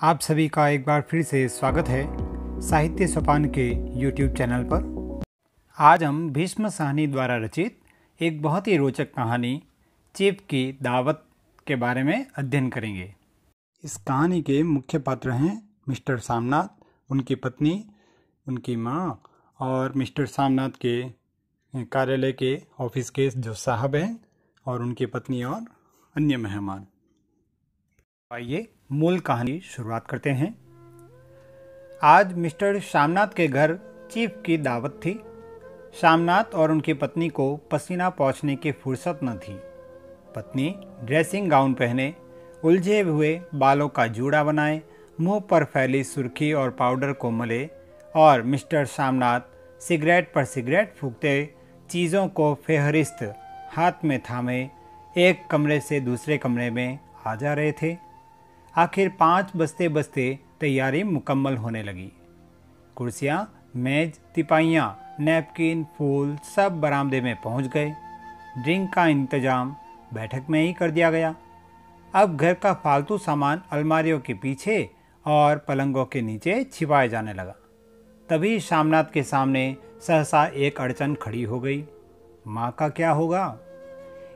आप सभी का एक बार फिर से स्वागत है साहित्य सोपान के YouTube चैनल पर। आज हम भीष्म साहनी द्वारा रचित एक बहुत ही रोचक कहानी चीफ की दावत के बारे में अध्ययन करेंगे। इस कहानी के मुख्य पात्र हैं मिस्टर सामनाथ, उनकी पत्नी, उनकी माँ और मिस्टर सामनाथ के कार्यालय के ऑफिस के जो साहब हैं और उनकी पत्नी और अन्य मेहमान। आइए मूल कहानी शुरुआत करते हैं। आज मिस्टर सामनाथ के घर चीफ की दावत थी। सामनाथ और उनकी पत्नी को पसीना पोंछने की फुर्सत न थी। पत्नी ड्रेसिंग गाउन पहने, उलझे हुए बालों का जूड़ा बनाए, मुंह पर फैली सुर्खी और पाउडर को मले और मिस्टर सामनाथ सिगरेट पर सिगरेट फूंकते, चीज़ों को फेहरिस्त हाथ में थामे एक कमरे से दूसरे कमरे में आ जा रहे थे। आखिर 5 बजते बजते तैयारी मुकम्मल होने लगी। कुर्सियाँ, मेज, तिपाइयाँ, नैपकिन, फूल सब बरामदे में पहुँच गए। ड्रिंक का इंतजाम बैठक में ही कर दिया गया। अब घर का फालतू सामान अलमारियों के पीछे और पलंगों के नीचे छिपाया जाने लगा। तभी सामनाथ के सामने सहसा एक अड़चन खड़ी हो गई। माँ का क्या होगा?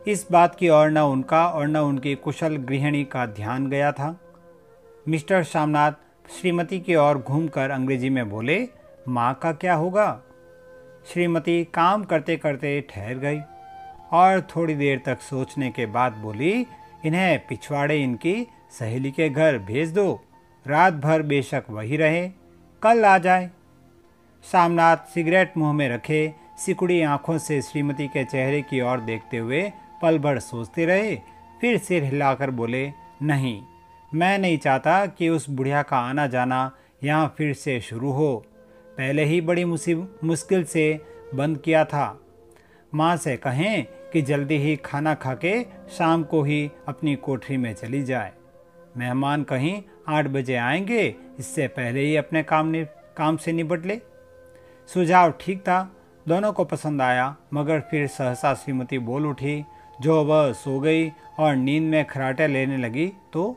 इस बात की ओर न उनका और न उनकी कुशल गृहिणी का ध्यान गया था। मिस्टर सामनाथ श्रीमती की ओर घूमकर अंग्रेजी में बोले, माँ का क्या होगा? श्रीमती काम करते करते ठहर गई और थोड़ी देर तक सोचने के बाद बोली, इन्हें पिछवाड़े इनकी सहेली के घर भेज दो, रात भर बेशक वही रहे, कल आ जाए। सामनाथ सिगरेट मुंह में रखे सिकुड़ी आंखों से श्रीमती के चेहरे की ओर देखते हुए पल भर सोचते रहे, फिर सिर हिलाकर बोले, नहीं, मैं नहीं चाहता कि उस बुढ़िया का आना जाना यहाँ फिर से शुरू हो। पहले ही बड़ी मुश्किल से बंद किया था। माँ से कहें कि जल्दी ही खाना खा के शाम को ही अपनी कोठरी में चली जाए। मेहमान कहीं 8 बजे आएंगे, इससे पहले ही अपने काम से निपट ले। सुझाव ठीक था, दोनों को पसंद आया, मगर फिर सहसा श्रीमती बोल उठी, जो वह सो गई और नींद में खर्राटे लेने लगी तो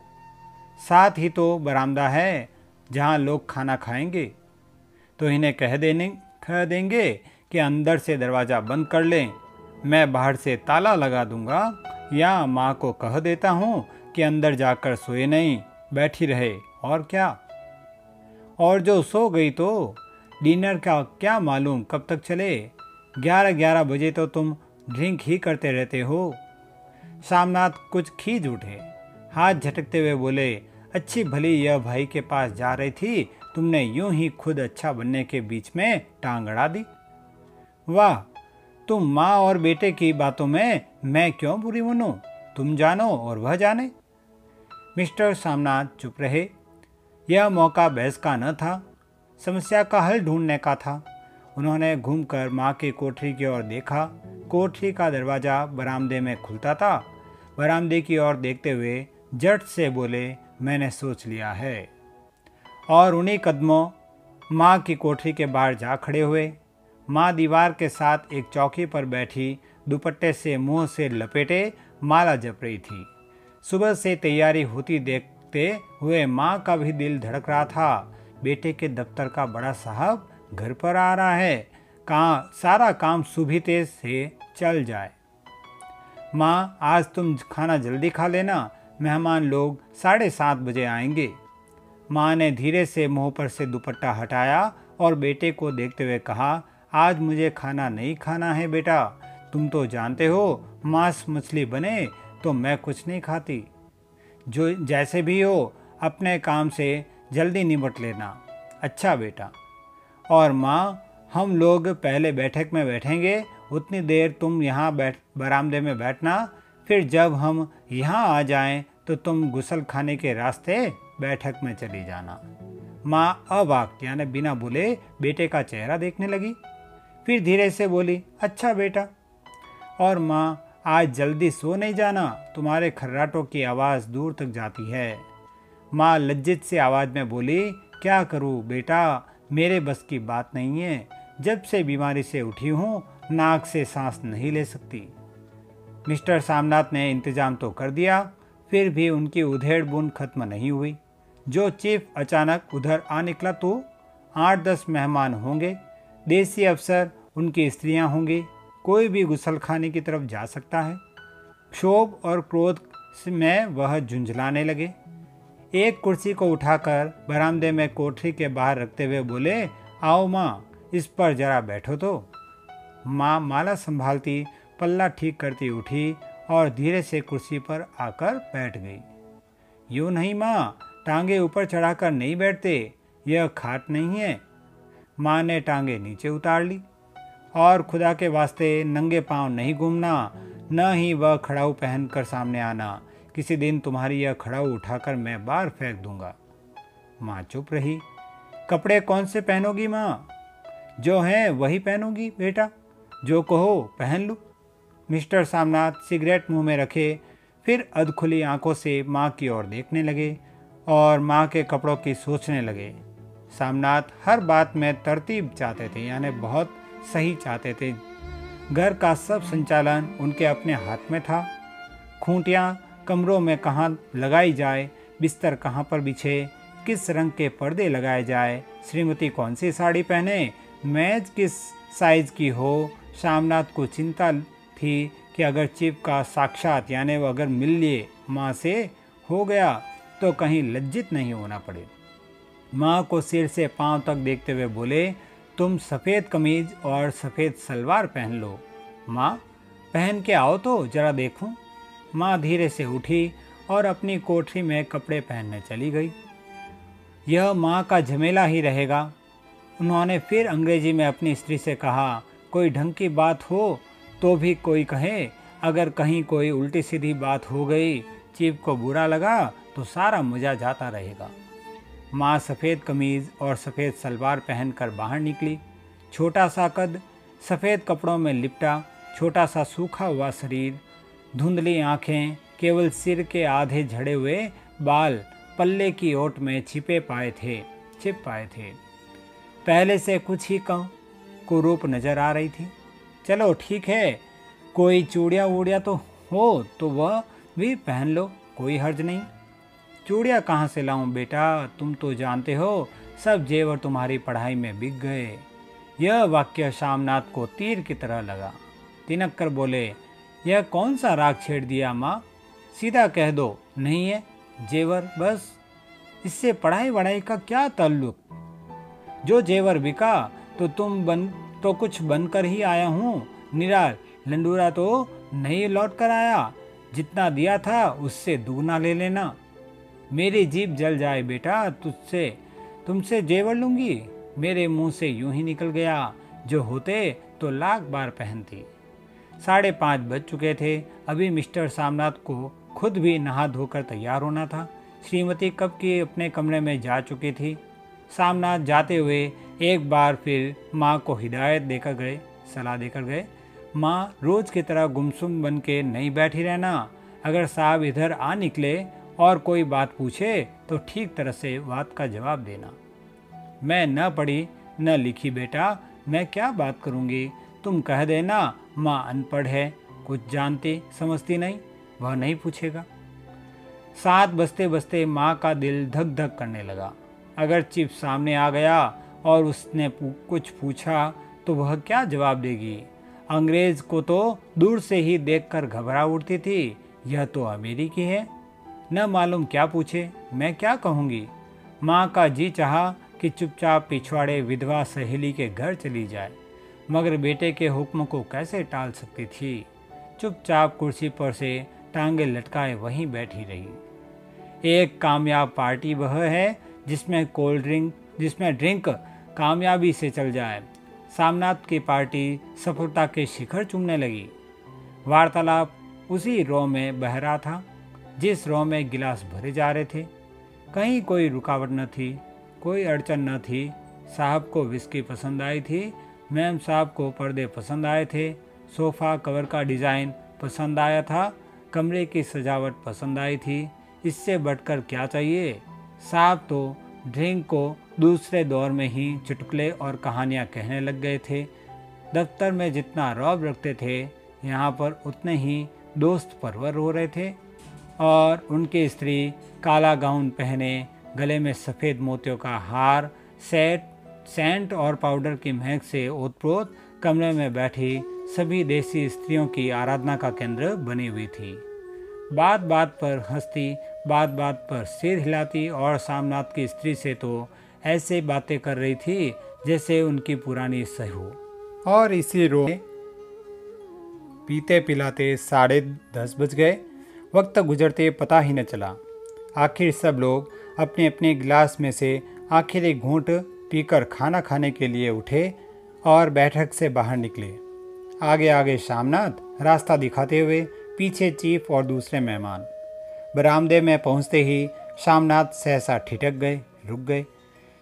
साथ ही तो बरामदा है जहाँ लोग खाना खाएंगे, तो इन्हें कह देंगे कि अंदर से दरवाज़ा बंद कर लें, मैं बाहर से ताला लगा दूंगा, या माँ को कह देता हूँ कि अंदर जाकर सोए नहीं, बैठी रहे, और क्या। और जो सो गई तो डिनर का क्या मालूम कब तक चले, 11 बजे तो तुम ड्रिंक ही करते रहते हो। सामनाथ कुछ खींच उठे, हाथ झटकते हुए बोले, अच्छी भली यह भाई के पास जा रही थी, तुमने यूं ही खुद अच्छा बनने के बीच में टांग अड़ा दी। वाह, तुम माँ और बेटे की बातों में मैं क्यों बुरी बनूं? तुम जानो और वह जाने। मिस्टर सामनाथ चुप रहे। यह मौका बहस का न था, समस्या का हल ढूंढने का था। उन्होंने घूमकर माँ की कोठरी की ओर देखा। कोठरी का दरवाज़ा बरामदे में खुलता था। बरामदे की ओर देखते हुए झट से बोले, मैंने सोच लिया है। और उन्हीं कदमों माँ की कोठरी के बाहर जा खड़े हुए। माँ दीवार के साथ एक चौकी पर बैठी दुपट्टे से मुंह से लपेटे माला जप रही थी। सुबह से तैयारी होती देखते हुए माँ का भी दिल धड़क रहा था। बेटे के दफ्तर का बड़ा साहब घर पर आ रहा है, सारा काम सुबह से चल जाए। माँ, आज तुम खाना जल्दी खा लेना, मेहमान लोग 7:30 बजे आएंगे। माँ ने धीरे से मुंह पर से दुपट्टा हटाया और बेटे को देखते हुए कहा, आज मुझे खाना नहीं खाना है बेटा, तुम तो जानते हो मांस मछली बने तो मैं कुछ नहीं खाती। जो जैसे भी हो अपने काम से जल्दी निपट लेना। अच्छा बेटा। और माँ, हम लोग पहले बैठक में बैठेंगे, उतनी देर तुम यहाँ बरामदे में बैठना, फिर जब हम यहाँ आ जाएं तो तुम गुसल खाने के रास्ते बैठक में चली जाना। माँ अवाक यानी बिना बोले बेटे का चेहरा देखने लगी, फिर धीरे से बोली, अच्छा बेटा। और माँ, आज जल्दी सो नहीं जाना, तुम्हारे खर्राटों की आवाज़ दूर तक जाती है। माँ लज्जित से आवाज़ में बोली, क्या करूँ बेटा, मेरे बस की बात नहीं है, जब से बीमारी से उठी हूँ नाक से सांस नहीं ले सकती। मिस्टर सामनाथ ने इंतजाम तो कर दिया, फिर भी उनकी उधेड़ बुन खत्म नहीं हुई। जो चीफ अचानक उधर आ निकला तो 8-10 मेहमान होंगे, देसी अफसर, उनकी स्त्रियां होंगी, कोई भी गुसलखाने की तरफ जा सकता है। क्षोभ और क्रोध में वह झुंझलाने लगे। एक कुर्सी को उठाकर बरामदे में कोठरी के बाहर रखते हुए बोले, आओ माँ, इस पर जरा बैठो तो। माँ माला संभालती पल्ला ठीक करती उठी और धीरे से कुर्सी पर आकर बैठ गई। यूँ नहीं माँ, टांगे ऊपर चढ़ाकर नहीं बैठते, यह खाट नहीं है। माँ ने टांगे नीचे उतार ली। और खुदा के वास्ते नंगे पांव नहीं घूमना, न ही वह खड़ाऊ पहनकर सामने आना। किसी दिन तुम्हारी यह खड़ाऊ उठाकर मैं बाहर फेंक दूंगा। माँ चुप रही। कपड़े कौन से पहनोगी माँ? जो हैं वही पहनूंगी बेटा, जो कहो पहन लूँ। मिस्टर सामनाथ सिगरेट मुंह में रखे फिर अधखुली आंखों से माँ की ओर देखने लगे और माँ के कपड़ों की सोचने लगे। सामनाथ हर बात में तरतीब चाहते थे, यानी बहुत सही चाहते थे। घर का सब संचालन उनके अपने हाथ में था। खूंटियाँ कमरों में कहाँ लगाई जाए, बिस्तर कहाँ पर बिछे, किस रंग के पर्दे लगाए जाए, श्रीमती कौन सी साड़ी पहने, मेज किस साइज की हो। सामनाथ को चिंता थी कि अगर चीफ का साक्षात यानी वो अगर मिल लिए माँ से हो गया तो कहीं लज्जित नहीं होना पड़े। माँ को सिर से पांव तक देखते हुए बोले, तुम सफ़ेद कमीज और सफ़ेद सलवार पहन लो। माँ पहन के आओ तो जरा देखूं। माँ धीरे से उठी और अपनी कोठरी में कपड़े पहनने चली गई। यह माँ का झमेला ही रहेगा। उन्होंने फिर अंग्रेजी में अपनी स्त्री से कहा, कोई ढंग की बात हो तो भी कोई कहे, अगर कहीं कोई उल्टी सीधी बात हो गई, चीफ को बुरा लगा तो सारा मजा जाता रहेगा। माँ सफ़ेद कमीज़ और सफ़ेद सलवार पहनकर बाहर निकली। छोटा सा कद, सफ़ेद कपड़ों में लिपटा, छोटा सा सूखा हुआ शरीर, धुंधली आँखें, केवल सिर के आधे झड़े हुए बाल पल्ले की ओट में छिप पाए थे। पहले से कुछ ही कम कुरूप नजर आ रही थी। चलो ठीक है, कोई चूड़ियाँ वूड़ियाँ तो हो तो वह भी पहन लो, कोई हर्ज नहीं। चूड़ियाँ कहाँ से लाऊं बेटा, तुम तो जानते हो सब जेवर तुम्हारी पढ़ाई में बिक गए। यह वाक्य सामनाथ को तीर की तरह लगा। तिनक कर बोले, यह कौन सा राग छेड़ दिया माँ, सीधा कह दो नहीं है जेवर, बस। इससे पढ़ाई वढ़ाई का क्या ताल्लुक? जो जेवर बिका तो कुछ बनकर ही आया हूँ, निरा लंडूरा तो नहीं लौट कर आया। जितना दिया था उससे दुगना ले लेना। मेरी जीभ जल जाए बेटा, तुमसे जेवर लूंगी। मेरे मुंह से यूं ही निकल गया, जो होते तो लाख बार पहनती। 5:30 बज चुके थे। अभी मिस्टर सामनाथ को खुद भी नहा धोकर तैयार होना था। श्रीमती कब की अपने कमरे में जा चुकी थी। सामनाथ जाते हुए एक बार फिर माँ को सलाह देकर गए। माँ, रोज की तरह गुमसुम बन के नहीं बैठी रहना। अगर साहब इधर आ निकले और कोई बात पूछे तो ठीक तरह से बात का जवाब देना। मैं न पढ़ी न लिखी बेटा, मैं क्या बात करूँगी। तुम कह देना माँ अनपढ़ है, कुछ जानती समझती नहीं, वह नहीं पूछेगा। 7 बजते बजते माँ का दिल धक धक करने लगा। अगर चीफ सामने आ गया और उसने कुछ पूछा तो वह क्या जवाब देगी। अंग्रेज को तो दूर से ही देखकर घबरा उठती थी, यह तो अमेरिकी है। न मालूम क्या पूछे, मैं क्या कहूँगी। माँ का जी चाहा कि चुपचाप पिछवाड़े विधवा सहेली के घर चली जाए, मगर बेटे के हुक्म को कैसे टाल सकती थी। चुपचाप कुर्सी पर से टांगे लटकाए वहीं बैठी रही। एक कामयाब पार्टी वह है जिसमें ड्रिंक कामयाबी से चल जाए। सामनाथ की पार्टी सफलता के शिखर चूमने लगी। वार्तालाप उसी रो में बह रहा था जिस रो में गिलास भरे जा रहे थे। कहीं कोई रुकावट न थी, कोई अड़चन न थी। साहब को विस्की पसंद आई थी, मैम साहब को पर्दे पसंद आए थे, सोफ़ा कवर का डिज़ाइन पसंद आया था, कमरे की सजावट पसंद आई थी। इससे बढ़कर क्या चाहिए। साहब तो ड्रिंक को दूसरे दौर में ही चुटकुले और कहानियाँ कहने लग गए थे। दफ्तर में जितना रौब रखते थे, यहाँ पर उतने ही दोस्त परवर हो रहे थे। और उनकी स्त्री काला गाउन पहने गले में सफ़ेद मोतियों का हार, सेंट और पाउडर की महक से ओतप्रोत कमरे में बैठी सभी देसी स्त्रियों की आराधना का केंद्र बनी हुई थी। बात बात पर हंसती, बात बात पर सिर हिलाती और सामनाथ की स्त्री से तो ऐसे बातें कर रही थी जैसे उनकी पुरानी सही हो। और इसी रो पीते पिलाते 10:30 बज गए। वक्त गुजरते पता ही न चला। आखिर सब लोग अपने अपने गिलास में से आखिरी घूंट पीकर खाना खाने के लिए उठे और बैठक से बाहर निकले। आगे आगे शामनाथ रास्ता दिखाते हुए, पीछे चीफ और दूसरे मेहमान। बरामदे में पहुंचते ही शामनाथ सहसा ठिठक गए, रुक गए।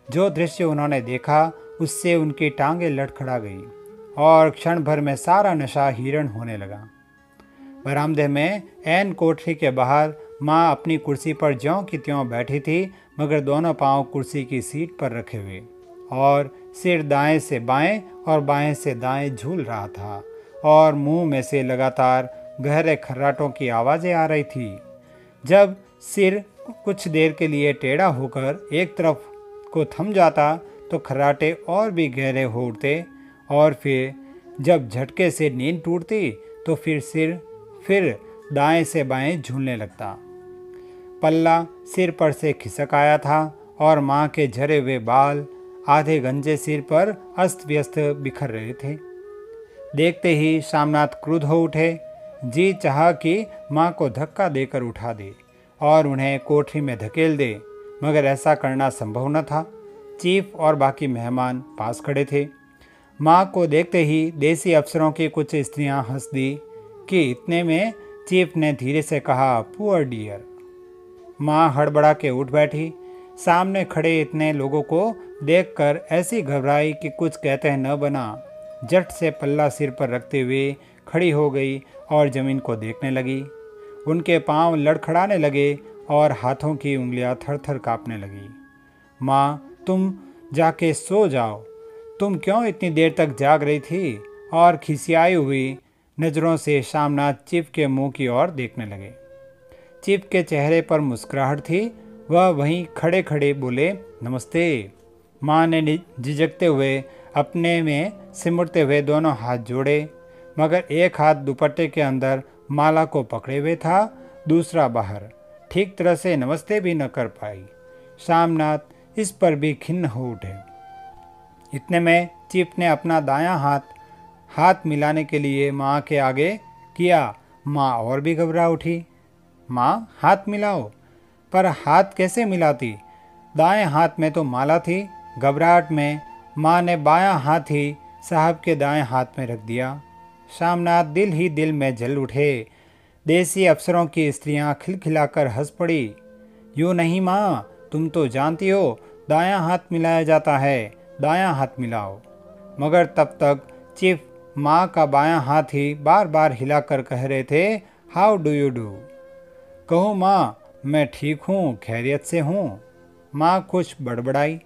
जो दृश्य उन्होंने देखा उससे उनकी टांगें लड़खड़ा गई और क्षण भर में सारा नशा हिरण होने लगा। बरामदे में ऐन कोठरी के बाहर माँ अपनी कुर्सी पर ज्यों की त्यों बैठी थी, मगर दोनों पांव कुर्सी की सीट पर रखे हुए और सिर दाएं से बाएं और बाएं से दाएं झूल रहा था और मुंह में से लगातार गहरे खर्राटों की आवाज़ें आ रही थी। जब सिर कुछ देर के लिए टेढ़ा होकर एक तरफ को थम जाता तो खर्राटे और भी गहरे हो उठते और फिर जब झटके से नींद टूटती तो फिर सिर दाएं से बाएं झूलने लगता। पल्ला सिर पर से खिसक आया था और माँ के झरे हुए बाल आधे गंजे सिर पर अस्त व्यस्त बिखर रहे थे। देखते ही शामनाथ क्रुद्ध हो उठे। जी चाहा कि माँ को धक्का देकर उठा दे और उन्हें कोठरी में धकेल दे, मगर ऐसा करना संभव न था। चीफ और बाकी मेहमान पास खड़े थे। माँ को देखते ही देसी अफसरों की कुछ स्त्रियां हंस दी कि इतने में चीफ ने धीरे से कहा, पुअर डियर। माँ हड़बड़ा के उठ बैठी। सामने खड़े इतने लोगों को देखकर ऐसी घबराई कि कुछ कहते न बना। झट से पल्ला सिर पर रखते हुए खड़ी हो गई और जमीन को देखने लगी। उनके पांव लड़खड़ाने लगे और हाथों की उंगलियां थर-थर कांपने लगी। माँ, तुम जाके सो जाओ। तुम क्यों इतनी देर तक जाग रही थी? और खिसियाई हुई नज़रों से शामनाथ चीफ के मुंह की ओर देखने लगे। चीफ के चेहरे पर मुस्कुराहट थी। वह वहीं खड़े खड़े बोले, नमस्ते। माँ ने झिझकते हुए अपने में सिमटते हुए दोनों हाथ जोड़े, मगर एक हाथ दुपट्टे के अंदर माला को पकड़े हुए था, दूसरा बाहर। ठीक तरह से नमस्ते भी न कर पाई। शामनाथ इस पर भी खिन्न हो उठे। इतने में चीफ ने अपना दायां हाथ मिलाने के लिए माँ के आगे किया। माँ और भी घबरा उठी। माँ, हाथ मिलाओ। पर हाथ कैसे मिलाती? दाएं हाथ में तो माला थी। घबराहट में माँ ने बायां हाथ ही साहब के दाएं हाथ में रख दिया। शामनाथ दिल ही दिल में जल उठे। देसी अफसरों की स्त्रियां खिलखिलाकर हंस पड़ी। यूँ नहीं माँ, तुम तो जानती हो दायां हाथ मिलाया जाता है, दायां हाथ मिलाओ। मगर तब तक चीफ माँ का बायां हाथ ही बार बार हिलाकर कह रहे थे, हाउ डू यू डू। कहो माँ, मैं ठीक हूँ, खैरियत से हूँ। माँ कुछ बड़बड़ाई।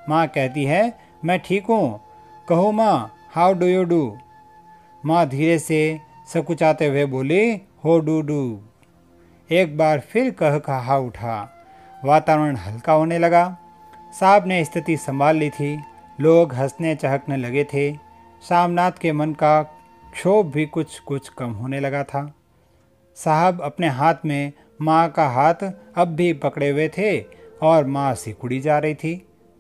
माँ कहती है, मैं ठीक हूँ। कहो माँ, हाउ डू यू डू। माँ धीरे से सकुचाते हुए बोली, हो डू डू। एक बार फिर कहा उठा। वातावरण हल्का होने लगा। साहब ने स्थिति संभाल ली थी। लोग हंसने चहकने लगे थे। शामनाथ के मन का क्षोभ भी कुछ कुछ कम होने लगा था। साहब अपने हाथ में माँ का हाथ अब भी पकड़े हुए थे और माँ सिकुड़ी जा रही थी।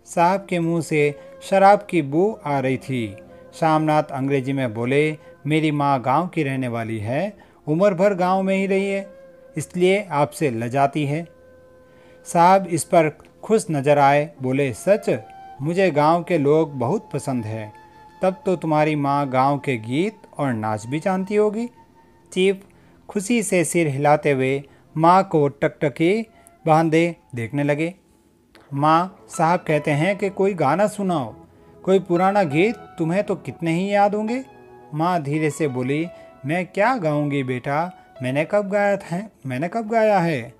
साहब के मुंह से शराब की बू आ रही थी। शामनाथ अंग्रेजी में बोले, मेरी माँ गांव की रहने वाली है, उम्र भर गांव में ही रही है, इसलिए आपसे लजाती है। साहब इस पर खुश नजर आए, बोले, सच? मुझे गांव के लोग बहुत पसंद है। तब तो तुम्हारी माँ गांव के गीत और नाच भी जानती होगी। चीफ खुशी से सिर हिलाते हुए माँ को टकटकी बांधे देखने लगे। माँ, साहब कहते हैं कि कोई गाना सुनाओ, कोई पुराना गीत, तुम्हें तो कितने ही याद होंगे। माँ धीरे से बोली, मैं क्या गाऊंगी बेटा, मैंने कब गाया है।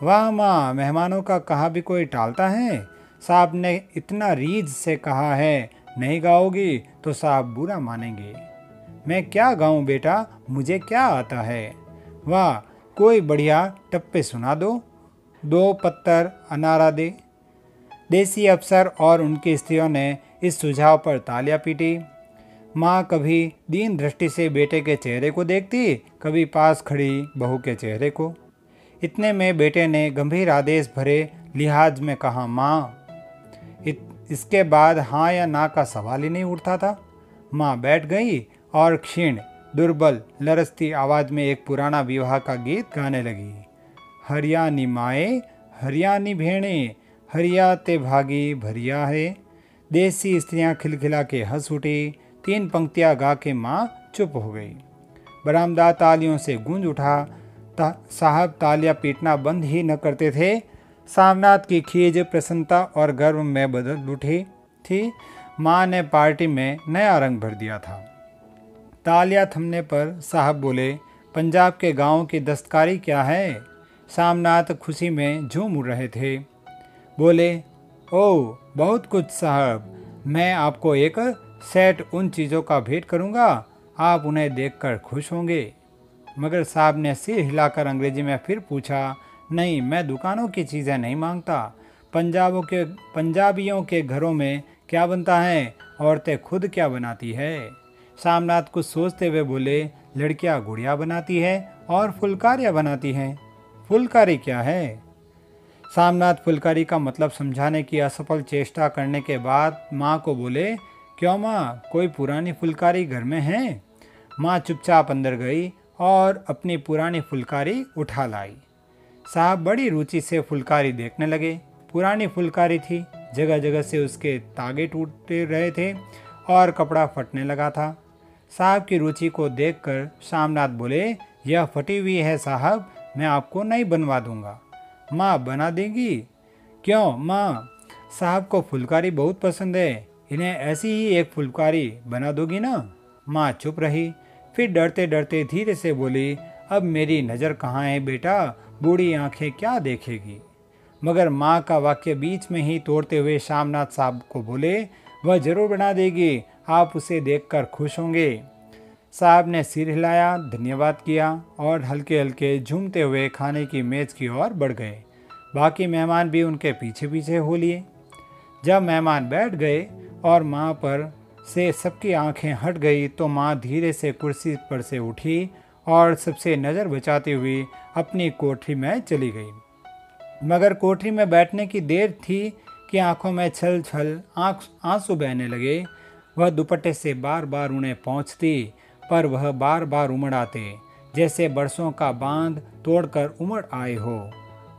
वाह माँ, मेहमानों का कहा भी कोई टालता है। साहब ने इतना रीझ से कहा है, नहीं गाओगी तो साहब बुरा मानेंगे। मैं क्या गाऊं बेटा, मुझे क्या आता है। वाह, कोई बढ़िया टप्पे सुना दो, 2 पत्तर अनारा दे। देसी अफसर और उनकी स्त्रियों ने इस सुझाव पर तालियां पीटी। माँ कभी दीन दृष्टि से बेटे के चेहरे को देखती, कभी पास खड़ी बहू के चेहरे को। इतने में बेटे ने गंभीर आदेश भरे लिहाज में कहा, माँ। इसके बाद हाँ या ना का सवाल ही नहीं उठता था। माँ बैठ गई और क्षीण, दुर्बल, लरसती आवाज में एक पुराना विवाह का गीत गाने लगी। हरियाणी माए, हरियाणी भेणे, हरिया ते भागी भरिया है। देसी स्त्रियां खिलखिला के हंस उठी। 3 पंक्तियां गा के माँ चुप हो गई। बरामदा तालियों से गूंज उठा। साहब तालियां पीटना बंद ही न करते थे। सामनाथ की खीज प्रसन्नता और गर्व में बदल उठी थी। माँ ने पार्टी में नया रंग भर दिया था। तालियां थमने पर साहब बोले, पंजाब के गांवों की दस्तकारी क्या है? सामनाथ खुशी में झूम उड़ रहे थे। बोले, ओह बहुत कुछ साहब, मैं आपको एक सेट उन चीज़ों का भेंट करूंगा, आप उन्हें देखकर खुश होंगे। मगर साहब ने सिर हिलाकर अंग्रेजी में फिर पूछा, नहीं, मैं दुकानों की चीज़ें नहीं मांगता। पंजाबियों के घरों में क्या बनता है, औरतें खुद क्या बनाती है? सामनाथ कुछ सोचते हुए बोले, लड़कियां गुड़िया बनाती है और फुलकारियाँ बनाती हैं। फुलकारी क्या है? सामनाथ फुलकारी का मतलब समझाने की असफल चेष्टा करने के बाद माँ को बोले, क्यों माँ, कोई पुरानी फुलकारी घर में है? माँ चुपचाप अंदर गई और अपनी पुरानी फुलकारी उठा लाई। साहब बड़ी रुचि से फुलकारी देखने लगे। पुरानी फुलकारी थी, जगह जगह से उसके तागे टूटे रहे थे और कपड़ा फटने लगा था। साहब की रुचि को देखकर सामनाथ बोले, यह फटी हुई है साहब, मैं आपको नई बनवा दूंगा। माँ बना देगी? क्यों माँ, साहब को फुलकारी बहुत पसंद है, इन्हें ऐसी ही एक फुलकारी बना दोगी ना? माँ चुप रही, फिर डरते डरते धीरे से बोली, अब मेरी नज़र कहाँ है बेटा, बूढ़ी आंखें क्या देखेगी? मगर माँ का वाक्य बीच में ही तोड़ते हुए सामनाथ साहब को बोले, वह जरूर बना देगी, आप उसे देखकर खुश होंगे। साहब ने सिर हिलाया, धन्यवाद किया और हल्के हल्के झूमते हुए खाने की मेज़ की ओर बढ़ गए। बाकी मेहमान भी उनके पीछे पीछे हो लिए। जब मेहमान बैठ गए और माँ पर से सबकी आंखें हट गई तो माँ धीरे से कुर्सी पर से उठी और सबसे नज़र बचाती हुई अपनी कोठरी में चली गई। मगर कोठरी में बैठने की देर थी कि आंखों में छल छल आंसू बहने लगे। वह दुपट्टे से बार बार उन्हें पहुँचती, पर वह बार बार उमड़ आते, जैसे बरसों का बांध तोड़कर उमड़ आए हो।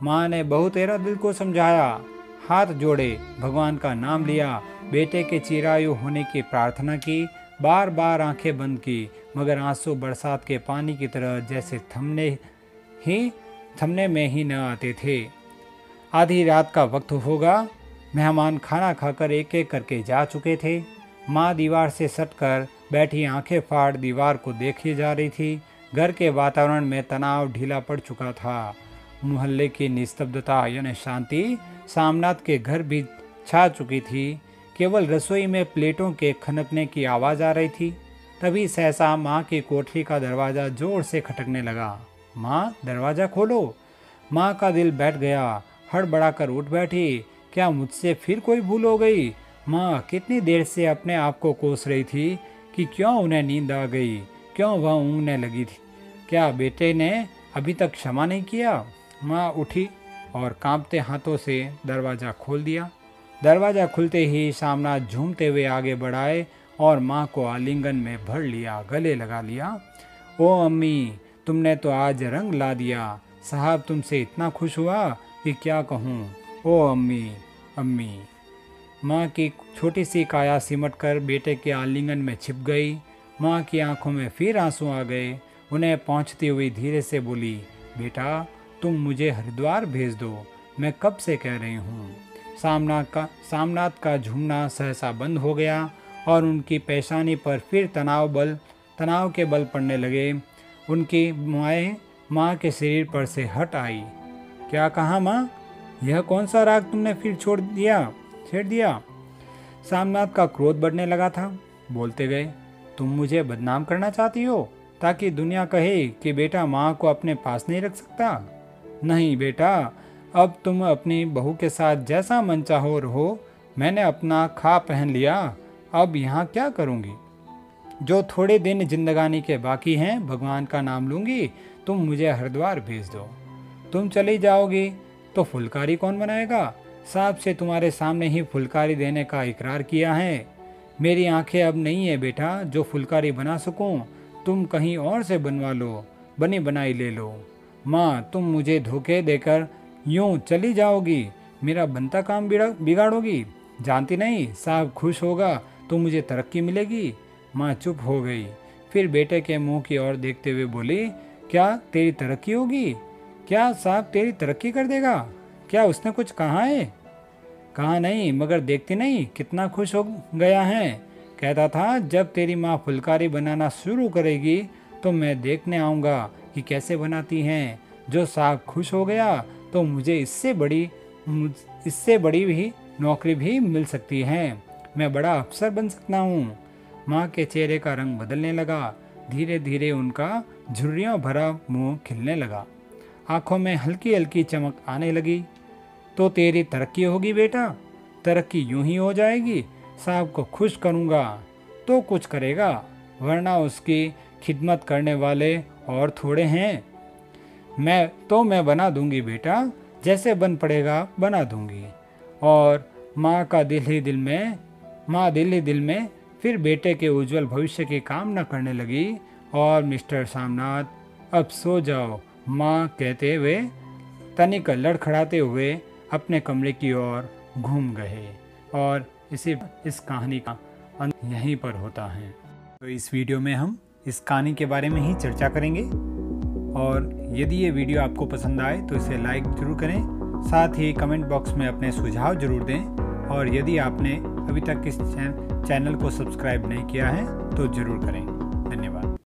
माँ ने बहुत तेरा दिल को समझाया, हाथ जोड़े, भगवान का नाम लिया, बेटे के चिरायु होने की प्रार्थना की, बार बार आंखें बंद की, मगर आंसू बरसात के पानी की तरह जैसे थमने में ही न आते थे। आधी रात का वक्त होगा। मेहमान खाना खाकर एक एक करके जा चुके थे। माँ दीवार से सटकर बैठी आंखें फाड़ दीवार को देखी जा रही थी। घर के वातावरण में तनाव ढीला पड़ चुका था। मोहल्ले की निस्तब्धता यानी शांति सामनाथ के घर भी छा चुकी थी। केवल रसोई में प्लेटों के खनकने की आवाज़ आ रही थी। तभी सहसा माँ की कोठरी का दरवाज़ा जोर से खटकने लगा। माँ, दरवाज़ा खोलो। माँ का दिल बैठ गया, हड़बड़ाकर उठ बैठी। क्या मुझसे फिर कोई भूल हो गई? माँ कितनी देर से अपने आप को कोस रही थी कि क्यों उन्हें नींद आ गई, क्यों वह ऊँघने लगी थी। क्या बेटे ने अभी तक क्षमा नहीं किया? माँ उठी और कांपते हाथों से दरवाज़ा खोल दिया। दरवाज़ा खुलते ही सामना झूमते हुए आगे बढ़ाए और माँ को आलिंगन में भर लिया, गले लगा लिया। ओ अम्मी, तुमने तो आज रंग ला दिया। साहब तुमसे इतना खुश हुआ कि क्या कहूँ। ओ अम्मी, अम्मी। माँ की छोटी सी काया सिमटकर बेटे के आलिंगन में छिप गई। माँ की आंखों में फिर आंसू आ गए। उन्हें पहुँचती हुई धीरे से बोली, बेटा तुम मुझे हरिद्वार भेज दो, मैं कब से कह रही हूँ। सामनाथ का झूमना सहसा बंद हो गया और उनकी पेशानी पर फिर तनाव के बल पड़ने लगे। उनकी माँ के शरीर पर से हट आई। क्या कहा माँ? यह कौन सा राग तुमने फिर छेड़ दिया? सामनाथ का क्रोध बढ़ने लगा था। बोलते गए, तुम मुझे बदनाम करना चाहती हो ताकि दुनिया कहे कि बेटा माँ को अपने पास नहीं रख सकता? नहीं बेटा, अब तुम अपनी बहू के साथ जैसा मन चाहो रहो, मैंने अपना खा पहन लिया, अब यहाँ क्या करूँगी। जो थोड़े दिन जिंदगानी के बाकी हैं, भगवान का नाम लूँगी, तुम मुझे हरिद्वार भेज दो। तुम चली जाओगी तो फुलकारी कौन बनाएगा। साहब से तुम्हारे सामने ही फुलकारी देने का इकरार किया है। मेरी आंखें अब नहीं है बेटा जो फुलकारी बना सकूं, तुम कहीं और से बनवा लो, बनी बनाई ले लो। माँ, तुम मुझे धोखे देकर यूं चली जाओगी, मेरा बनता काम बिगाड़ोगी। जानती नहीं साहब खुश होगा तो मुझे तरक्की मिलेगी। माँ चुप हो गई, फिर बेटे के मुंह की ओर देखते हुए बोली, क्या तेरी तरक्की होगी? क्या साहब तेरी तरक्की कर देगा? क्या उसने कुछ कहा है? कहा नहीं, मगर देखती नहीं कितना खुश हो गया है। कहता था जब तेरी माँ फुलकारी बनाना शुरू करेगी तो मैं देखने आऊँगा कि कैसे बनाती हैं। जो साहब खुश हो गया तो मुझे इससे बड़ी भी नौकरी भी मिल सकती है। मैं बड़ा अफसर बन सकता हूँ। माँ के चेहरे का रंग बदलने लगा। धीरे धीरे उनका झुर्रियों भरा मुंह खिलने लगा। आंखों में हल्की हल्की चमक आने लगी। तो तेरी तरक्की होगी बेटा, तरक्की यूं ही हो जाएगी। साहब को खुश करूँगा तो कुछ करेगा, वरना उसकी खिदमत करने वाले और थोड़े हैं। मैं बना दूंगी बेटा, जैसे बन पड़ेगा बना दूंगी। और माँ दिल ही दिल में फिर बेटे के उज्जवल भविष्य की कामना करने लगी। और मिस्टर सामनाथ, अब सो जाओ, माँ कहते हुए तनिक लड़खड़ाते हुए अपने कमरे की ओर घूम गए। और इस कहानी का अंत यहीं पर होता है। तो इस वीडियो में हम इस कहानी के बारे में ही चर्चा करेंगे। और यदि ये वीडियो आपको पसंद आए तो इसे लाइक जरूर करें, साथ ही कमेंट बॉक्स में अपने सुझाव जरूर दें। और यदि आपने अभी तक इस चैनल को सब्सक्राइब नहीं किया है तो ज़रूर करें। धन्यवाद।